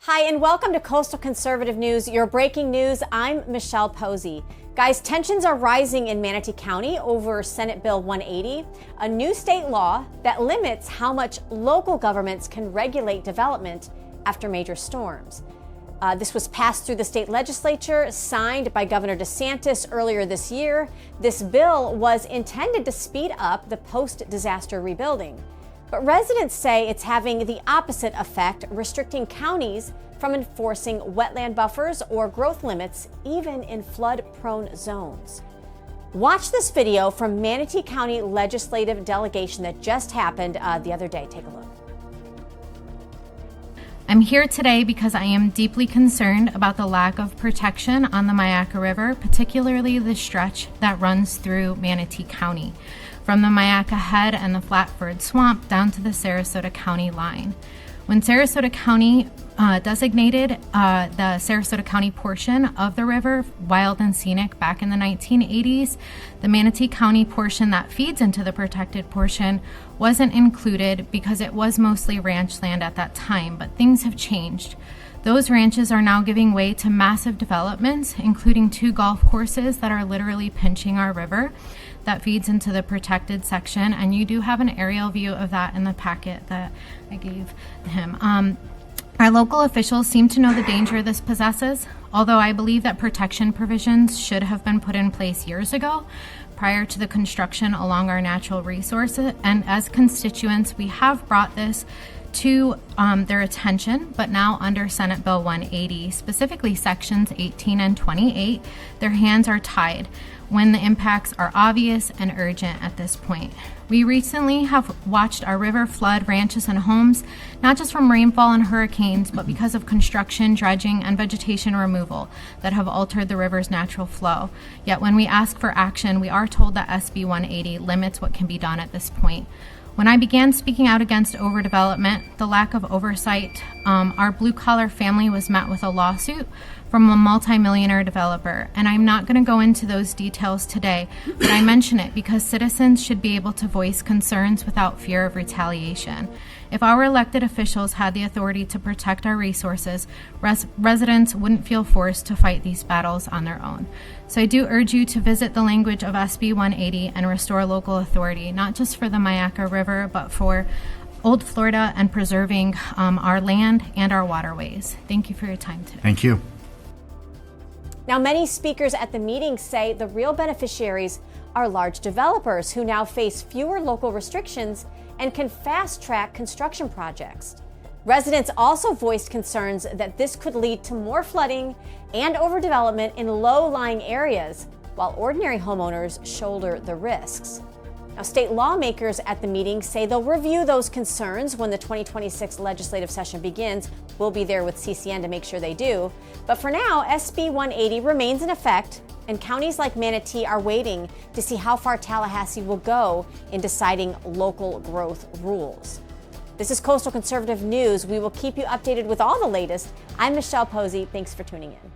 Hi, and welcome to Coastal Conservative News, your breaking news. I'm Michelle Posey. Guys, tensions are rising in Manatee County over Senate Bill 180, a new state law that limits how much local governments can regulate development after major storms. This was passed through the state legislature, signed by Governor DeSantis earlier this year. This bill was intended to speed up the post-disaster rebuilding. But residents say it's having the opposite effect, restricting counties from enforcing wetland buffers or growth limits, even in flood-prone zones. Watch this video from Manatee County Legislative Delegation that just happened the other day. Take a look. I'm here today because I am deeply concerned about the lack of protection on the Myakka River, particularly the stretch that runs through Manatee County, from the Myakka Head and the Flatford Swamp down to the Sarasota County line. When Sarasota County designated the Sarasota County portion of the river wild and scenic back in the 1980s, the Manatee County portion that feeds into the protected portion wasn't included because it was mostly ranch land at that time, but things have changed. Those ranches are now giving way to massive developments, including 2 golf courses that are literally pinching our river that feeds into the protected section, and you do have an aerial view of that in the packet that I gave him. Our local officials seem to know the danger this possesses, although I believe that protection provisions should have been put in place years ago, prior to the construction along our natural resources, and as constituents, we have brought this to their attention, but now under Senate Bill 180, specifically sections 18 and 28, their hands are tied when the impacts are obvious and urgent at this point. We recently have watched our river flood ranches and homes, not just from rainfall and hurricanes, but because of construction, dredging, and vegetation removal that have altered the river's natural flow. Yet when we ask for action, we are told that SB 180 limits what can be done at this point. When I began speaking out against overdevelopment, the lack of oversight, our blue-collar family was met with a lawsuit from a multimillionaire developer. And I'm not going to go into those details today, but I mention it because citizens should be able to voice concerns without fear of retaliation. If our elected officials had the authority to protect our resources, residents wouldn't feel forced to fight these battles on their own. So I do urge you to visit the language of SB 180 and restore local authority, not just for the Myakka River, but for Old Florida and preserving our land and our waterways. Thank you for your time today. Thank you. Now, many speakers at the meeting say the real beneficiaries are large developers who now face fewer local restrictions and can fast-track construction projects. Residents also voiced concerns that this could lead to more flooding and overdevelopment in low-lying areas, while ordinary homeowners shoulder the risks. Now, state lawmakers at the meeting say they'll review those concerns when the 2026 legislative session begins. We'll be there with CCN to make sure they do. But for now, SB 180 remains in effect, and counties like Manatee are waiting to see how far Tallahassee will go in deciding local growth rules. This is Coastal Conservative News. We will keep you updated with all the latest. I'm Michelle Posey. Thanks for tuning in.